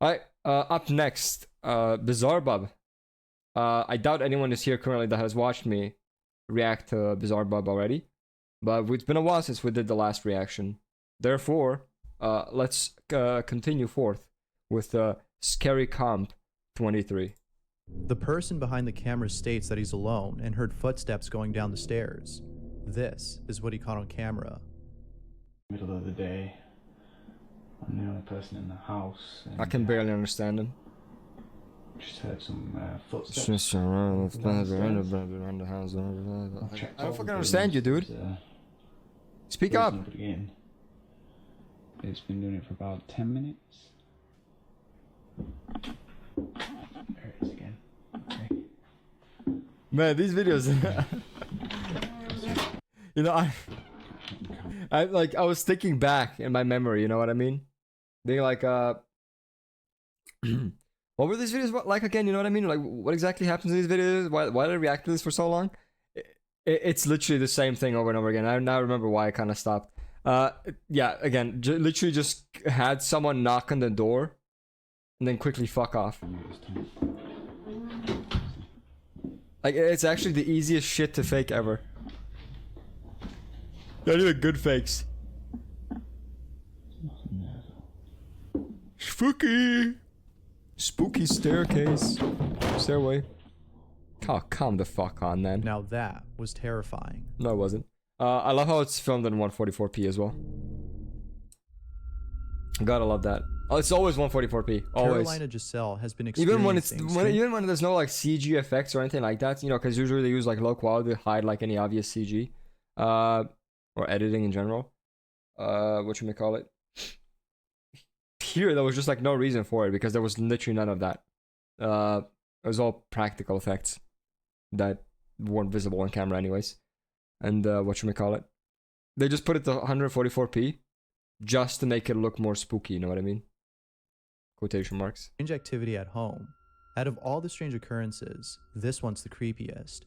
Alright, up next, Bizarre Bub. I doubt anyone is here currently that has watched me react to Bizarre Bub already. But it's been a while since we did the last reaction. Therefore, let's continue forth with Scary Comp 23. The person behind the camera states that he's alone and heard footsteps going down the stairs. This is what he caught on camera. Middle of the day, I'm the only person in the house. And I can barely understand him. just heard some footsteps. Just around the house. I don't fucking understand you, dude. Speak up. It's been doing it for about 10 minutes. There it is again. Okay. Man, these videos. You know, I was thinking back in my memory. You know what I mean? Being like, what were these videos like again? You know what I mean? Like, what exactly happens in these videos? Why did I react to this for so long? It's literally the same thing over and over again. I now remember why I kind of stopped. Yeah, again, literally just had someone knock on the door and then quickly fuck off. Like, it's actually the easiest shit to fake ever. Not even good fakes. Spooky! Spooky staircase. Stairway. Oh, calm the fuck on, then. Now that was terrifying. No, it wasn't. I love how it's filmed in 144p as well. Gotta love that. Oh, it's always 144p. Always. Carolina Giselle has been experiencing even when there's no like CG effects or anything like that, you know, because usually they use like low quality to hide like any obvious CG, or editing in general. Whatchamacallit. Here there was just like no reason for it because there was literally none of that. It was all practical effects that weren't visible on camera anyways. And whatchamacallit. They just put it to 144p just to make it look more spooky, you know what I mean? Quotation marks. strange activity at home. Out of all the strange occurrences, this one's the creepiest.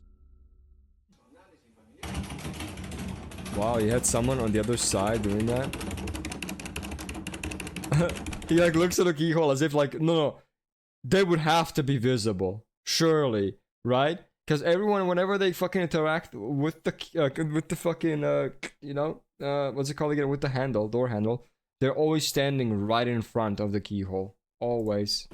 Wow, you had someone on the other side doing that? He like looks at the keyhole as if like, no, they would have to be visible. Surely, right? Because everyone, whenever they fucking interact with the fucking, you know, what's it called again? With the handle, door handle, they're always standing right in front of the keyhole. Always.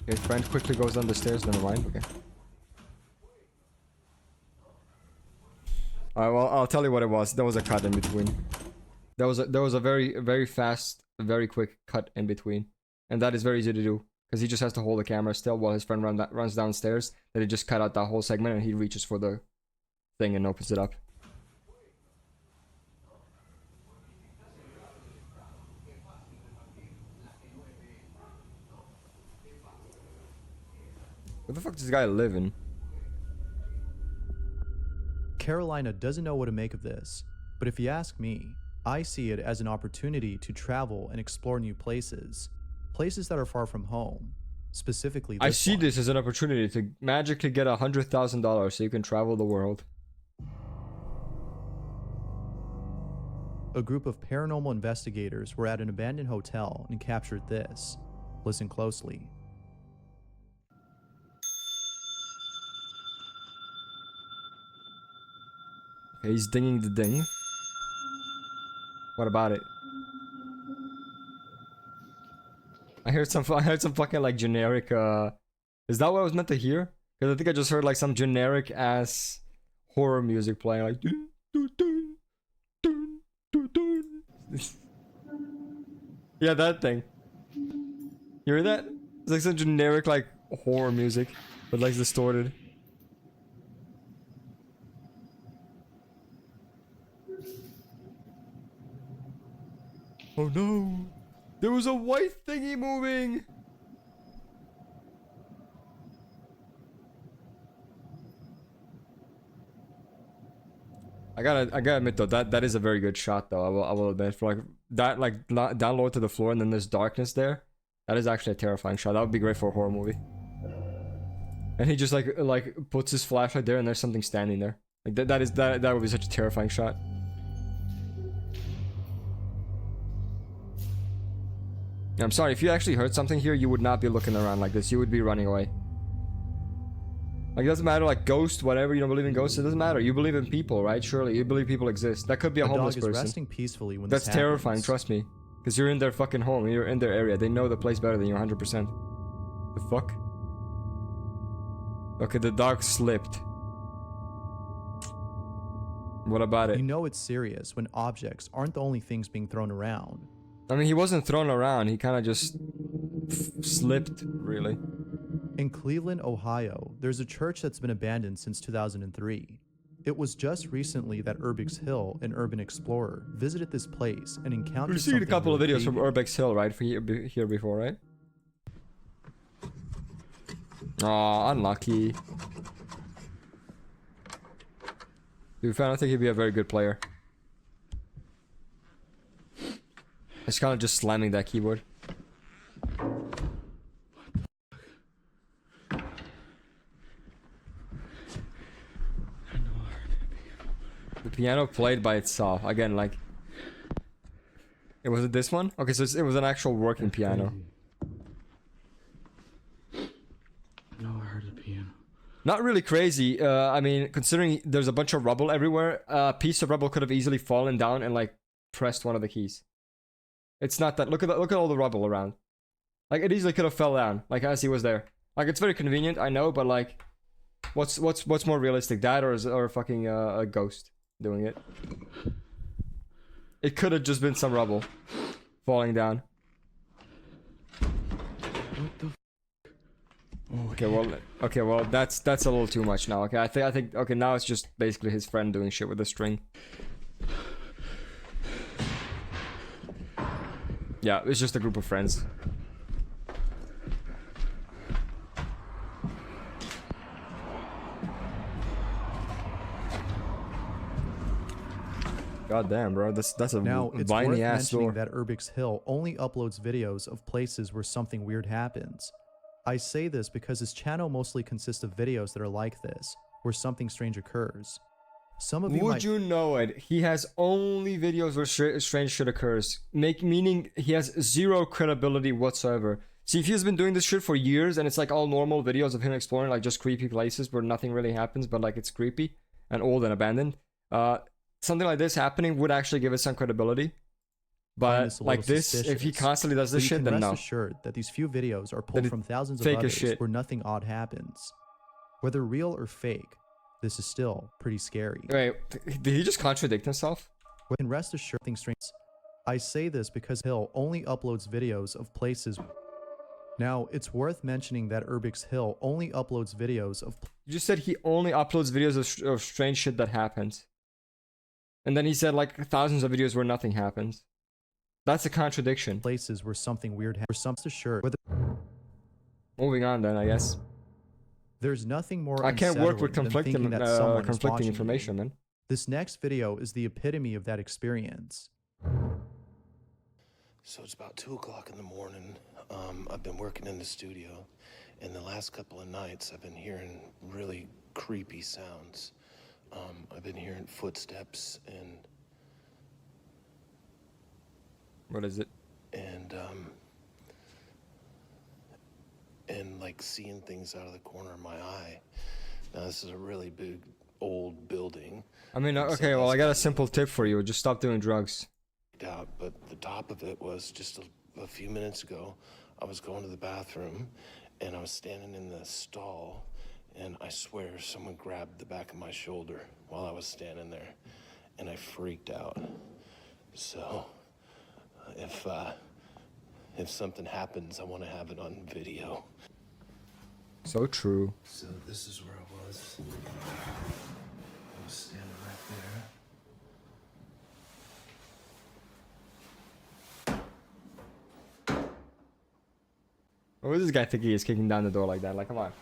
Your friend quickly goes down the stairs, never mind, okay. Alright, well, I'll tell you what it was. There was a cut in between. There was a very, very fast, very quick cut in between. And that is very easy to do. Because he just has to hold the camera still while his friend runs downstairs. Then he just cut out that whole segment and he reaches for the thing and opens it up. Where the fuck does this guy live in? Carolina doesn't know what to make of this, but if you ask me, I see it as an opportunity to travel and explore new places. Places that are far from home. Specifically this I see one. this as an opportunity to magically get $100,000 so you can travel the world. A group of paranormal investigators were at an abandoned hotel and captured this. Listen closely. Okay, he's dinging the ding. What about it? I heard some fucking like generic is that what I was meant to hear? Because I think I just heard like some generic ass horror music playing like dun, dun, dun, dun, dun, dun. Yeah, that thing. You heard that? It's like some generic like horror music, but like distorted. Oh no! There was a white thingy moving! I gotta admit though, that is a very good shot though. I will admit, for like that, like down low to the floor and then there's darkness there. That is actually a terrifying shot. That would be great for a horror movie. And he just like puts his flashlight there and there's something standing there. Like that would be such a terrifying shot. I'm sorry, if you actually heard something here, you would not be looking around like this. You would be running away. Like, it doesn't matter, like, ghost, whatever, you don't believe in ghosts, it doesn't matter. You believe in people, right? Surely, you believe people exist. That could be a homeless dog is person. resting peacefully when That's this terrifying, happens. trust me. Because you're in their fucking home, you're in their area. They know the place better than you 100%. The fuck? Okay, the dog slipped. What about it? You know it's serious when objects aren't the only things being thrown around. I mean, he wasn't thrown around. He kind of just slipped, really. In Cleveland, Ohio, there's a church that's been abandoned since 2003. It was just recently that Urbex Hill, an urban explorer, visited this place and encountered We've seen a something couple of really videos from creepy. Urbex Hill, right? For here before, right? Aw, unlucky. Dude, I don't think he'd be a very good player. It's kind of just slamming that keyboard. The piano played by itself. Again, like... It was it this one? Okay, so it was an actual working piano. No, I heard the piano. Not really crazy. I mean, considering there's a bunch of rubble everywhere, a piece of rubble could have easily fallen down and like pressed one of the keys. It's not that. Look at all the rubble around. Like it easily could have fell down, like as he was there. Like it's very convenient, I know, but like, what's more realistic, that or fucking a ghost doing it? It could have just been some rubble falling down. What the? Okay, well, that's a little too much now. Okay, I think okay, now it's just basically his friend doing shit with the string. Yeah, it's just a group of friends. God damn, bro, that's a Now, it's worth viney ass mentioning door. that Urbex Hill only uploads videos of places where something weird happens. I say this because his channel mostly consists of videos that are like this, where something strange occurs. Some of you Would might you know it? He has only videos where strange shit occurs. Meaning he has zero credibility whatsoever. See, if he's been doing this shit for years and it's like all normal videos of him exploring like just creepy places where nothing really happens, but like it's creepy and old and abandoned, something like this happening would actually give it some credibility. But this a like little this, if he suspicious. constantly does But this you shit, can then rest no. assured that these few videos are That pulled it from thousands of fake as others shit. where nothing odd happens. Whether real or fake, this is still pretty scary. Wait, did he just contradict himself? We can rest assured things strange. I say this because Hill only uploads videos of places. Now, it's worth mentioning that Urbex Hill only uploads videos of You just said he only uploads videos of strange shit that happens. And then he said like thousands of videos where nothing happens. That's a contradiction. places where something weird happens. Some assured. Whether Moving on then, I guess. there's nothing more I can't work with unsettling than thinking that someone is conflicting watching information, you. man. This next video is the epitome of that experience. So it's about 2 o'clock in the morning. I've been working in the studio, and the last couple of nights I've been hearing really creepy sounds. I've been hearing footsteps What is it? and like seeing things out of the corner of my eye. Now this is a really big old building. I mean, So okay, well, that's I got a kind of simple tip for you. Just stop doing drugs. out, but the top of it was just a few minutes ago. I was going to the bathroom and I was standing in the stall, and I swear someone grabbed the back of my shoulder while I was standing there, and I freaked out. So if something happens, I want to have it on video. So true. So this is where I was. I was standing right there. What does this guy think he is kicking down the door like that? Like, come on.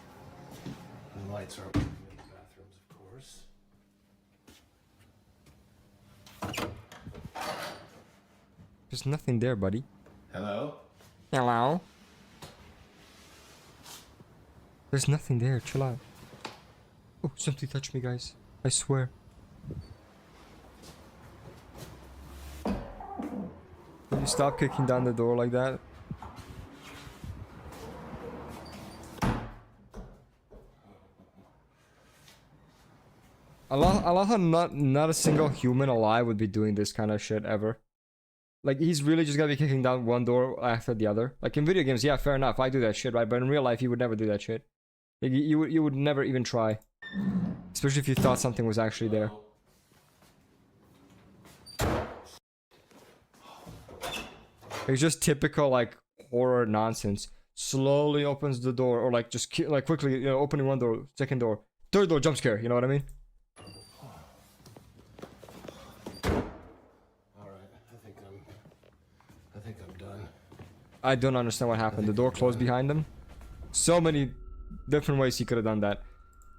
And the lights are open in the bathrooms, of course. There's nothing there, buddy. Hello? Hello? There's nothing there. Chill out. Oh, something touched me, guys. I swear. Can you stop kicking down the door like that? I love how not a single human alive would be doing this kind of shit ever. Like, he's really just gonna be kicking down one door after the other. Like, in video games, yeah, fair enough, I do that shit, right? But in real life, he would never do that shit. Like, you would never even try. Especially if you thought something was actually there. It's just typical, like, horror nonsense. Slowly opens the door, or like, just like quickly, you know, opening one door, second door, third door, jump scare, you know what I mean? Alright, I think I'm done. I don't understand what happened. The door closed behind him. So many different ways he could have done that.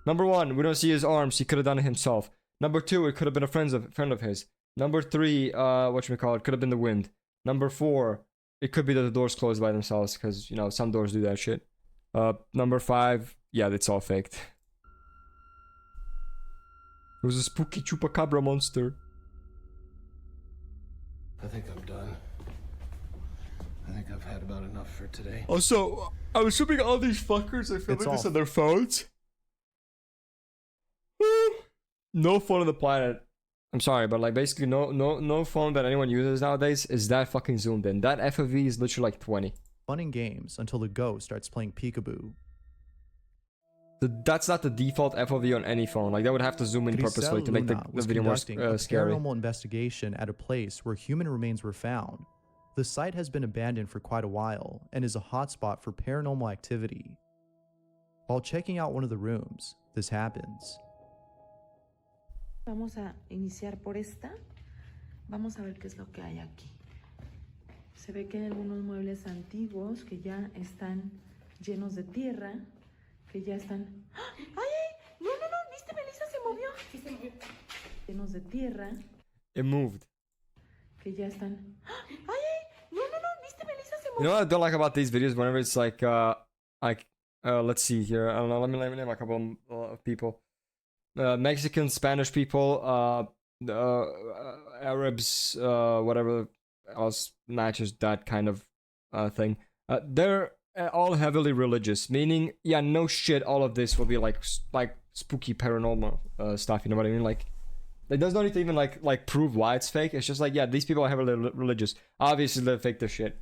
Number one, we don't see his arms. He could have done it himself. Number two, it could have been a friend of his. Number three, whatchamacallit, could have been the wind. Number four, it could be that the doors closed by themselves, because, you know, some doors do that shit. Number five, yeah, it's all faked. It was a spooky chupacabra monster. I think I'm done. I think I've had about enough for today. Also, I'm assuming all these fuckers are filming this on their phones. No phone on the planet. I'm sorry, but like basically no phone that anyone uses nowadays is that fucking zoomed in. That FOV is literally like 20. Fun and games until the ghost starts playing peekaboo. That's not the default FOV on any phone. Like, they would have to zoom in purposely to make the video more scary. Paranormal investigation at a place where human remains were found. The site has been abandoned for quite a while and is a hotspot for paranormal activity. While checking out one of the rooms, this happens. Vamos a iniciar por esta. Vamos a ver qué es lo que hay aquí. Se ve que hay algunos muebles antiguos que ya están llenos de tierra, que ya están... ¡Ay, ay! No, no, no, ¿viste? Melissa se movió. Sí, se movió. Llenos de tierra. It moved. Que ya están... ¡Ay, ay! No, no, no, ¿viste? Melissa se movió. You know what I don't like about these videos? Whenever it's like, let's see here. I don't know. Let me name a couple of people. Mexican, Spanish people, Arabs, whatever else matches that kind of thing. They're all heavily religious, meaning, yeah, no shit, all of this will be like spooky paranormal stuff. You know what I mean? Like, it does not need to even like prove why it's fake. It's just like, yeah, these people are heavily religious. Obviously, they fake their shit.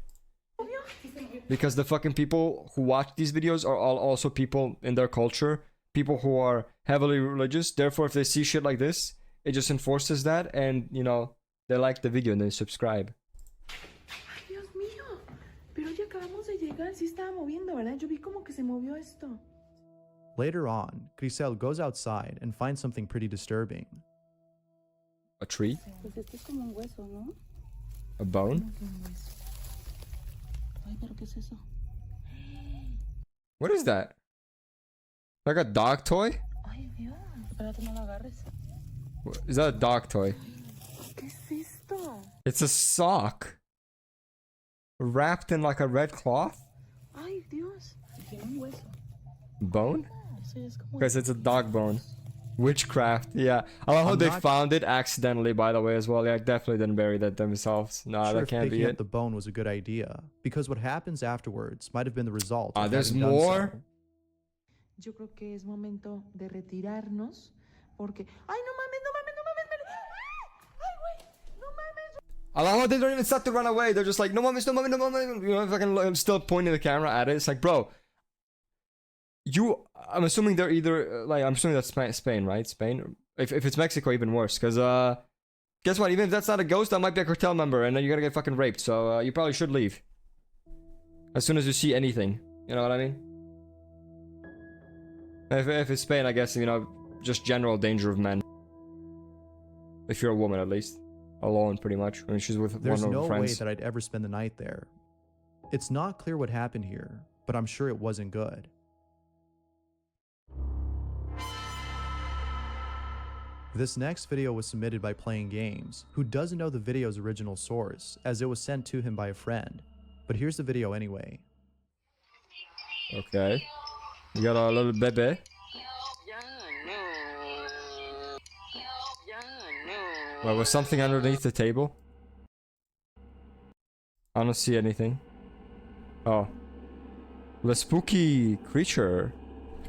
Because the fucking people who watch these videos are all also people in their culture. People who are heavily religious. Therefore, if they see shit like this, it just enforces that, and, you know, they like the video and they subscribe. Ay, Dios mío. Pero ya acabamos de llegar. Sí estaba moviendo, ¿verdad? Yo vi como que se movió esto. Later on, Grisel goes outside and finds something pretty disturbing. A tree? Pues esto es como un hueso, ¿no? A bone? Ay, pero ¿qué es eso? What is that? Like a dog toy? Ay, Dios. Espérate, no lo agarres. Is that a dog toy? ¿Qué es esto? It's a sock. Wrapped in like a red cloth? Ay, Dios. Tiene un hueso. Bone? Eso ya es como... Because it's a dog bone. Witchcraft, yeah. I love how they found it accidentally, by the way, as well. Yeah, definitely didn't bury that themselves. Nah, Sure, that if can't be picking up it. the bone was a good idea, because what happens afterwards might have been the result of There's having done more? so. Yo creo que es momento de retirarnos porque... ¡Ay, no mames, no mames, no mames! ¡Ay, güey! ¡No mames! I love how they don't even start to run away. They're just like, no mames, no mames, no mames. You know, fucking still pointing the camera at it. It's like, bro, I'm assuming they're either, like, I'm assuming that's Spain, right? Spain? If it's Mexico, even worse. Because, guess what? Even if that's not a ghost, that might be a cartel member. And then you're gonna get fucking raped. So, you probably should leave. As soon as you see anything. You know what I mean? If it's Spain, I guess, you know, just general danger of men. If you're a woman, at least. Alone, pretty much. I mean, she's with There's one of no her way friends. that I'd ever spend the night there. It's not clear what happened here, but I'm sure it wasn't good. This next video was submitted by Playing Games, who doesn't know the video's original source, as it was sent to him by a friend. But here's the video anyway. Okay. You got a little baby. Well, was something underneath the table? I don't see anything. Oh. The spooky creature.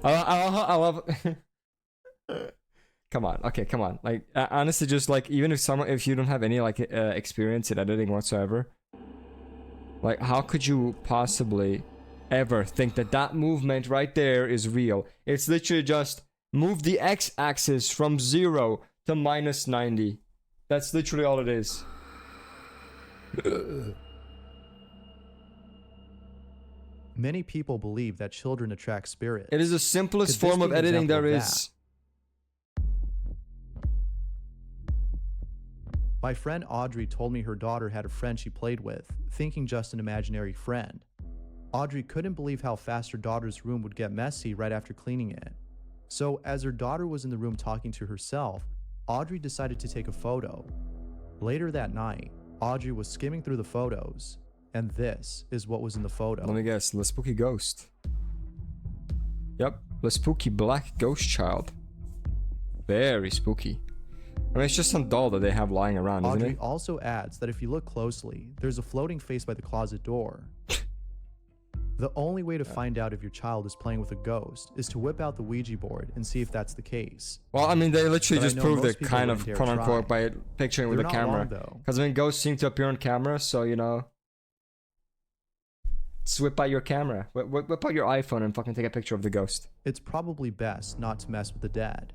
I love Come on. Okay, come on. Like, honestly, just like, even if you don't have any like experience in editing whatsoever, like, how could you possibly ever think that that movement right there is real? It's literally just move the x-axis from 0 to -90. That's literally all it is. Many people believe that children attract spirits. It is the simplest Could this form be of an editing example there of is. My friend Audrey told me her daughter had a friend she played with, thinking just an imaginary friend. Audrey couldn't believe how fast her daughter's room would get messy right after cleaning it. So, as her daughter was in the room talking to herself, Audrey decided to take a photo. Later that night, Audrey was skimming through the photos, and this is what was in the photo. Let me guess. The spooky ghost. Yep. The spooky black ghost child. Very spooky. I mean, it's just some doll that they have lying around, isn't Audrey it? also adds that if you look closely, there's a floating face by the closet door. The only way to find out if your child is playing with a ghost is to whip out the Ouija board and see if that's the case. Well, I mean, they literally But I just know proved most it people kind of, wouldn't dare quote unquote, try. by picturing with They're the not camera. wrong, though. Because, I mean, ghosts seem to appear on camera, so, you know. Just whip out your camera. Whip out your iPhone and fucking take a picture of the ghost. It's probably best not to mess with the dead.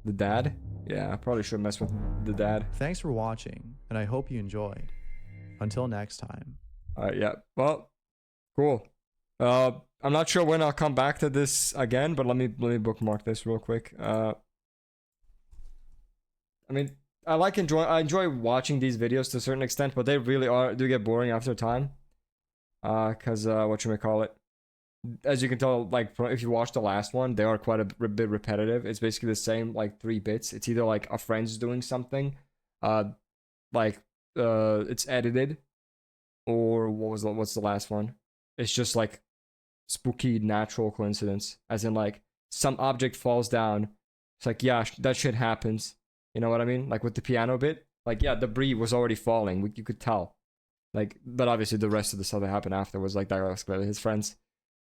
The dad? Yeah, I probably should mess with the dad. Thanks for watching, and I hope you enjoyed. Until next time. Alright, yeah. Well, cool. I'm not sure when I'll come back to this again, but let me bookmark this real quick. I mean, I enjoy watching these videos to a certain extent, but they really do get boring after time. Cause whatchamacallit, as you can tell, like, if you watch the last one, they are quite a bit repetitive. It's basically the same, like, 3 bits. It's either like a friend's doing something, it's edited, or what's the last one? It's just like spooky natural coincidence, as in like some object falls down. It's like, yeah, that shit happens. You know what I mean? Like with the piano bit, like, yeah, debris was already falling. You could tell. Like, but obviously the rest of the stuff that happened after was like that with his friends.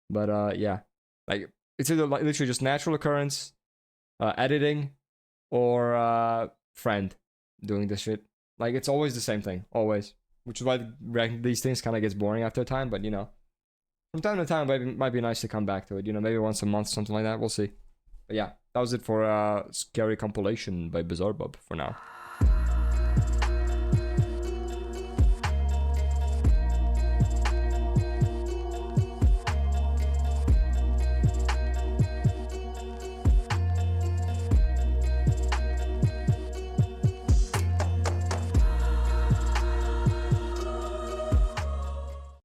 But yeah, like it's either like literally just natural occurrence, editing, or friend doing this shit. Like, it's always the same thing, always. Which is why these things kind of gets boring after time. But you know, from time to time, it might be nice to come back to it. You know, maybe once a month, something like that. We'll see. But yeah, that was it for Scary Compilation by Bizarre Bub for now.